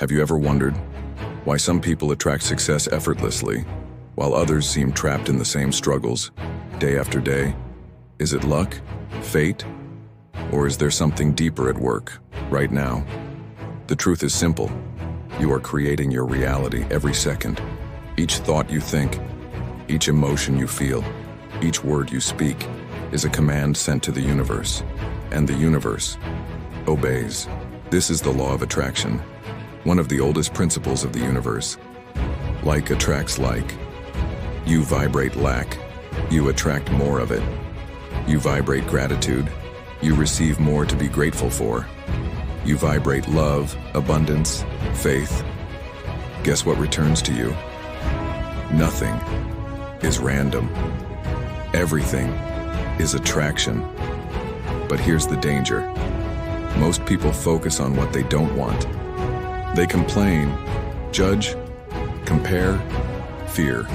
Have you ever wondered why some people attract success effortlessly, while others seem trapped in the same struggles, day after day? Is it luck, fate, or is there something deeper at work, right now? The truth is simple. You are creating your reality every second. Each thought you think, each emotion you feel, each word you speak is a command sent to the universe, and the universe obeys. This is the law of attraction, one of the oldest principles of the universe. Like attracts like. You vibrate lack, you attract more of it. You vibrate gratitude, you receive more to be grateful for. You vibrate love, abundance, faith. Guess what returns to you? Nothing is random. Everything is attraction. But here's the danger. Most people focus on what they don't want. They complain, judge, compare, fear.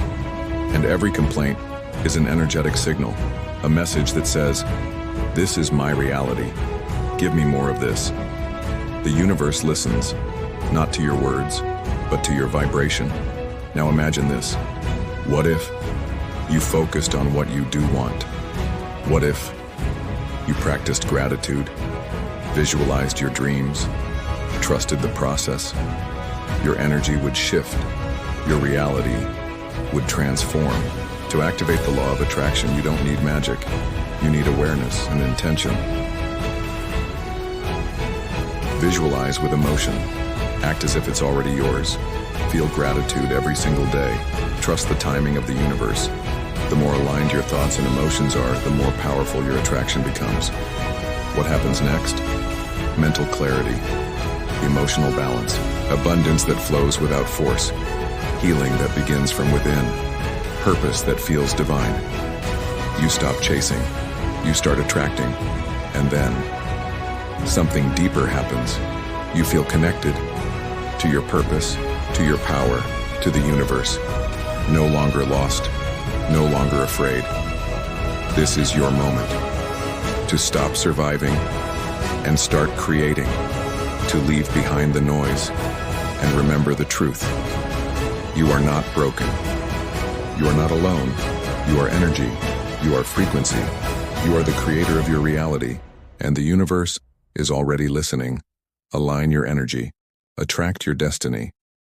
And every complaint is an energetic signal, a message that says, "This is my reality. Give me more of this." The universe listens, not to your words, but to your vibration. Now imagine this. What if you focused on what you do want? What if you practiced gratitude, visualized your dreams, trusted the process? Your energy would shift. Your reality would transform. To activate the law of attraction, you don't need magic. You need awareness and intention. Visualize with emotion. Act as if it's already yours. Feel gratitude every single day. Trust the timing of the universe. The more aligned your thoughts and emotions are, the more powerful your attraction becomes. What happens next? Mental clarity, emotional balance, abundance that flows without force, healing that begins from within, purpose that feels divine. You stop chasing, you start attracting, and then something deeper happens. You feel connected to your purpose, to your power, to the universe. No longer lost, no longer afraid. This is your moment to stop surviving and start creating, to leave behind the noise and remember the truth. You are not broken. You are not alone. You are energy. You are frequency. You are the creator of your reality, and the universe is already listening. Align your energy. Attract your destiny.